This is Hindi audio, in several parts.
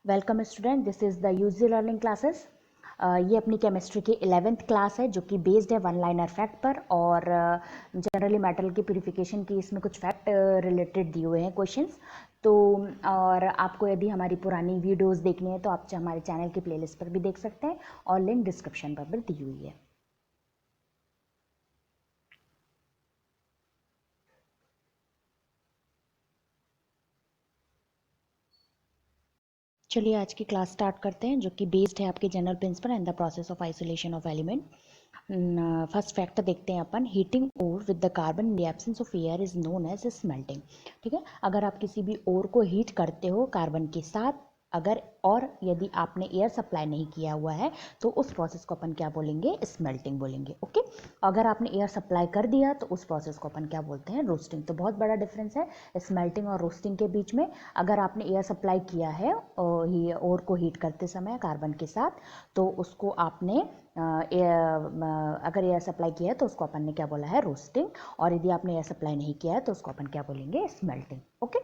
Welcome student, this is the UG learning classes. ये अपनी केमिस्ट्री की 11th क्लास है जो कि बेस्ड है वन लाइनर फैक्ट पर और जनरली मेटल की प्यूरिफिकेशन की इसमें कुछ फैक्ट रिलेटेड दिए हुए हैं क्वेश्चंस। तो और आपको यदि हमारी पुरानी वीडियोस देखनी है तो आप हमारे चैनल की प्लेलिस्ट पर भी देख सकते हैं और लिंक डिस्क्रिप्शन पर भी दी हुई है। चलिए आज की क्लास स्टार्ट करते हैं जो कि बेस्ड है आपके general principle and the process of isolation of element. First fact देखते हैं अपन, heating ore with the carbon in the absence of air is known as smelting. ठीक है, अगर आप किसी भी ओर को हीट करते हो कार्बन के साथ अगर और यदि आपने एयर सप्लाई नहीं किया हुआ है तो उस प्रोसेस को अपन क्या बोलेंगे, स्मेल्टिंग बोलेंगे। ओके, अगर आपने एयर सप्लाई कर दिया तो उस प्रोसेस को अपन क्या बोलते हैं, रोस्टिंग। तो बहुत बड़ा डिफरेंस है स्मेल्टिंग और रोस्टिंग के बीच में। अगर आपने एयर सप्लाई किया है ओर को हीट करते समय कार्बन के साथ तो उसको आपने अगर एयर सप्लाई किया है तो उसको अपन ने क्या बोला है, रोस्टिंग। और यदि आपने एयर सप्लाई नहीं किया है तो उसको अपन क्या बोलेंगे, स्मेल्टिंग। ओके,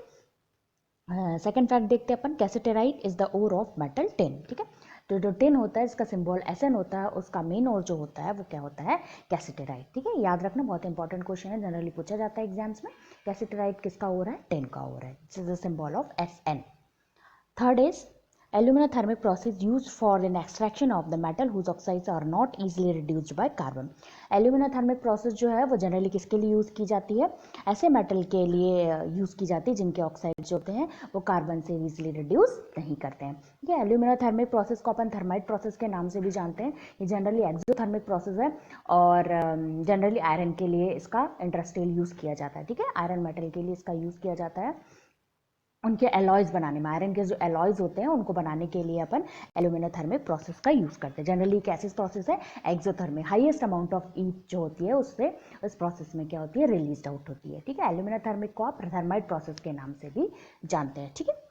सेकेंड फैक्ट देखते हैं अपन, cassiterite is the ore of metal tin. ठीक है, तो जो टिन होता है इसका सिंबल एसएन होता है, उसका मेन ओर जो होता है वो क्या होता है, कैसेटेराइट। ठीक है, याद रखना, बहुत इंपॉर्टेंट क्वेश्चन है, जनरली पूछा जाता है एग्जाम्स में। कैसेटेराइट किसका ओर है, टिन का ओर है, this is the symbol of SN. Third is aluminothermic process used for an extraction of the metal whose oxides are not easily reduced by carbon. Aluminothermic process जो है वो जनरली किसके लिए यूज़ की जाती है, ऐसे मेटल के लिए यूज़ की जाती है जिनके ऑक्साइड्स होते हैं वो कार्बन से इजीली रिड्यूस नहीं करते हैं। ये एल्यूमिनोथर्मिक प्रोसेस को अपन थर्माइट प्रोसेस के नाम से भी जानते हैं। ये जनरली एक्सोथर्मिक प्रोसेस है और जनरली आयरन के लिए इसका इंडस्ट्रियल यूज़ किया जाता है। ठीक है, आयरन मेटल के लिए इसका यूज़ किया जाता है, उनके एलॉयज़ बनाने में, आयरन के जो एलॉयज़ होते हैं उनको बनाने के लिए अपन एल्यूमिनोथर्मिक प्रोसेस का यूज़ करते हैं। जनरली एक ऐसी प्रोसेस है exothermic, highest amount of heat जो होती है उससे उस प्रोसेस में क्या होती है, रिलीज आउट होती है। ठीक है, एल्यूमिनोथर्मिक को आप थर्माइट प्रोसेस के नाम से भी जानते हैं। ठीक है,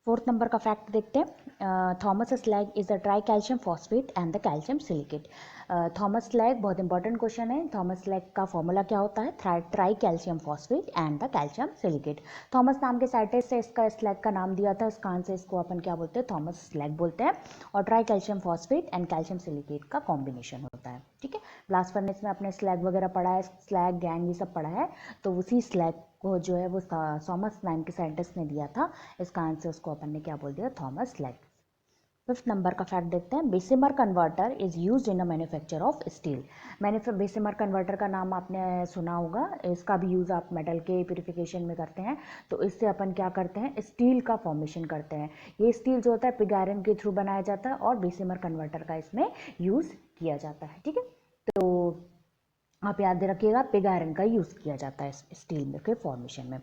फोर्थ नंबर का फैक्ट देखते हैं, Thomas slag is the try calcium phosphate and the calcium silicate. Thomas slag बहुत इंपॉर्टेंट क्वेश्चन है। थॉमस स्लैग का फॉर्मूला क्या होता है, try calcium phosphate and the calcium silicate. Thomas नाम के साइंटिस्ट से इसका स्लैग का नाम दिया था, इस कारण से इसको अपन क्या बोलते हैं, थॉमस स्लैग बोलते हैं। और try calcium phosphate and calcium silicate का कॉम्बिनेशन होता है। ठीक है, ब्लास्ट फर्नेस में अपने स्लैग वगैरह पढ़ा है, स्लैग गैंग ये सब पढ़ा है, तो उसी स्लैग को जो है वो थॉमस नाम के साइंटिस्ट ने दिया था, इस कारण से उसको अपन ने क्या बोल दिया, थॉमस स्लैग। फिफ्थ नंबर का फैक्ट देखते हैं, Bessemer converter is used in the manufacture of steel. Bessemer converter का नाम आपने सुना होगा, इसका भी यूज़ आप मेटल के प्यूरिफिकेशन में करते हैं। तो इससे अपन क्या करते हैं, स्टील का फॉर्मेशन करते हैं। ये स्टील जो होता है पिग आयरन के थ्रू बनाया जाता है और बेसिमर कन्वर्टर का इसमें यूज़ किया जाता है। ठीक है, तो आप याद रखिएगा पिग आयरन का यूज़ किया जाता है स्टील में के फॉर्मेशन में।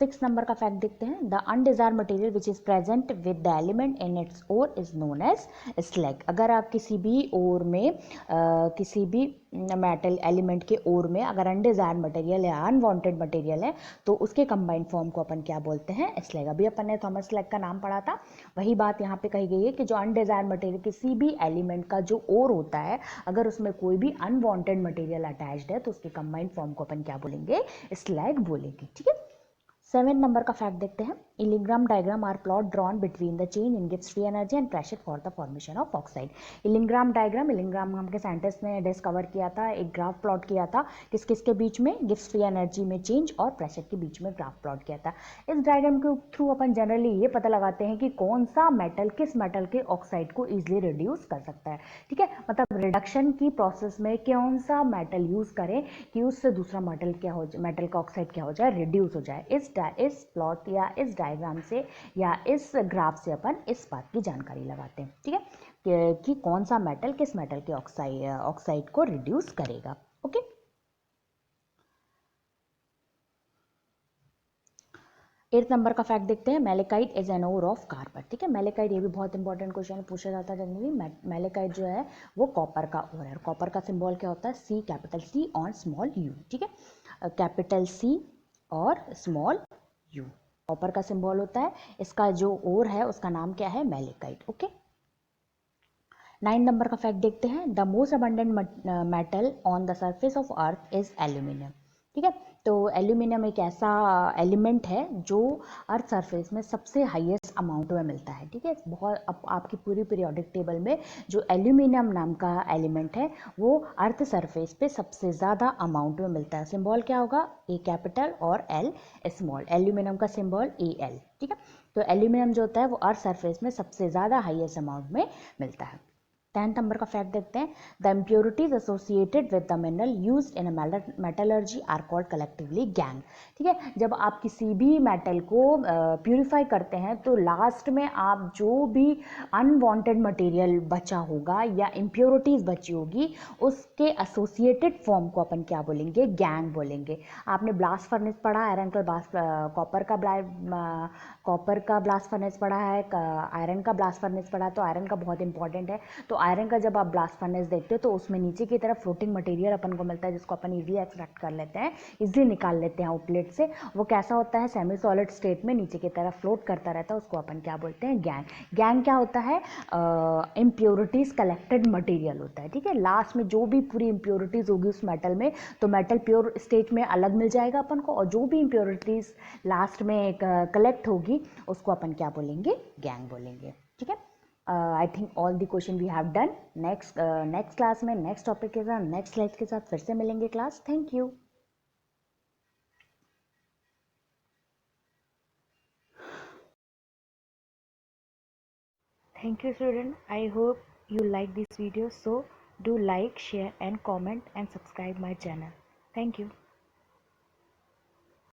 सिक्स नंबर का फैक्ट देखते हैं, the undesired material which is present with the element in its ore is known as slag. अगर आप किसी भी ओर में किसी भी मेटल एलिमेंट के ओर में अगर अनडिजायर्ड मटेरियल या अनवांटेड मटेरियल है तो उसके कंबाइंड फॉर्म को अपन क्या बोलते हैं, स्लैग। अभी अपन ने थॉमस स्लैग का नाम पढ़ा था, वही बात यहाँ पे कही गई है कि जो अनडिजायर्ड मटेरियल किसी भी एलिमेंट का जो ओर होता है अगर उसमें कोई भी अनवांटेड मटेरियल अटैच्ड है तो उसके कंबाइंड फॉर्म को अपन क्या बोलेंगे, स्लैग बोलेंगे। ठीक है, 7 नंबर का फैक्ट देखते हैं, इलिंग्राम diagram are plot drawn between the change in Gibbs free energy and pressure for the formation of oxide. इलिंग्राम diagram, इलिंग्राम नाम के साइंटिस्ट ने डिस्कवर किया था, एक ग्राफ प्लॉट किया था किस किस के बीच में, गिब्स फ्री एनर्जी में चेंज और प्रेशर के बीच में ग्राफ प्लॉट किया था। इस डायग्राम के थ्रू अपन जनरली ये पता लगाते हैं कि कौन सा मेटल किस मेटल के ऑक्साइड को ईजिली रिड्यूस कर सकता है। ठीक है, मतलब रिडक्शन की प्रोसेस में कौन सा मेटल यूज करें कि उससे दूसरा मेटल क्या हो, मेटल का ऑक्साइड क्या हो जाए, रिड्यूस हो जाए। इस प्लॉट या इस डायग्राम से या इस ग्राफ से अपन इस बात की जानकारी लगाते हैं। ठीक है, कि कौन सा मेटल किस मेटल के ऑक्साइड को रिड्यूस करेगा। ओके, 8 नंबर का फैक्ट देखते हैं, malachite is an ore of carbon. ठीक है, मेलेकाइट ये भी बहुत इंपॉर्टेंट क्वेश्चन पूछा जाता है जनरली। मेलेकाइट जो है वो कॉपर का ओर है, कॉपर का सिंबल क्या होता है, सी, कैपिटल सी और स्मॉल यू। ठीक है, कैपिटल सी और स्मॉल यू कॉपर का सिंबल होता है, इसका जो ओर है उसका नाम क्या है, मेलेकाइट। ओके, 9 नंबर का फैक्ट देखते हैं, the most abundant metal on the surface of earth is aluminium. ठीक है, तो एल्यूमिनियम एक ऐसा एलिमेंट है जो अर्थ सरफेस में सबसे हाईएस्ट अमाउंट में मिलता है, ठीक है। बहुत आपकी पूरी पीरियोडिक टेबल में जो एल्यूमिनियम नाम का एलिमेंट है वो अर्थ सरफेस पे सबसे ज़्यादा अमाउंट में मिलता है। सिंबल क्या होगा, ए कैपिटल और एल स्मॉल। एल्यूमिनियम का सिंबल ए एल, ठीक है। तो एल्यूमिनियम जो होता है वो अर्थ सरफेस में सबसे ज़्यादा हाईएस्ट अमाउंट में मिलता है। 10 नंबर का फैक्ट देखते हैं। The impurities associated with the mineral used in metallurgy are called collectively gangue, ठीक है। जब आप किसी भी मेटल को प्यूरिफाई करते हैं तो लास्ट में आप जो भी अनवांटेड मटेरियल बचा होगा या इम्प्योरिटीज बची होगी उसके एसोसिएटेड फॉर्म को अपन क्या बोलेंगे, गैंग बोलेंगे। आपने ब्लास्ट फर्नेस पढ़ा, आयरन का ब्लास्ट, कॉपर का ब्लास्ट फर्नेस पढ़ा है, आयरन का ब्लास्ट फर्नेस पढ़ा, तो आयरन का बहुत इंपॉर्टेंट है। तो आयरन का जब आप ब्लास्ट फर्नेस देखते हो तो उसमें नीचे की तरफ फ्लोटिंग मटेरियल अपन को मिलता है जिसको अपन इजीली एक्सट्रैक्ट कर लेते हैं, इजीली निकाल लेते हैं आउटलेट से। वो कैसा होता है, सेमी सॉलिड स्टेट में नीचे की तरफ फ्लोट करता रहता है, उसको अपन क्या बोलते हैं, गैंग। गैंग क्या होता है, इम्प्योरिटीज कलेक्टेड मटेरियल होता है, ठीक है। लास्ट में जो भी पूरी इम्प्योरिटीज होगी उस मेटल में, तो मेटल प्योर स्टेट में अलग मिल जाएगा अपन को, और जो भी इम्प्योरिटीज लास्ट में कलेक्ट होगी उसको अपन क्या बोलेंगे, गैंग बोलेंगे, ठीक है। I think all the question we have done. Next class में नेक्स्ट टॉपिक के साथ, नेक्स्ट स्लाइड के साथ फिर से मिलेंगे class. Thank you. Thank you student. I hope you like this video. So do like, share and comment and subscribe my channel. Thank you.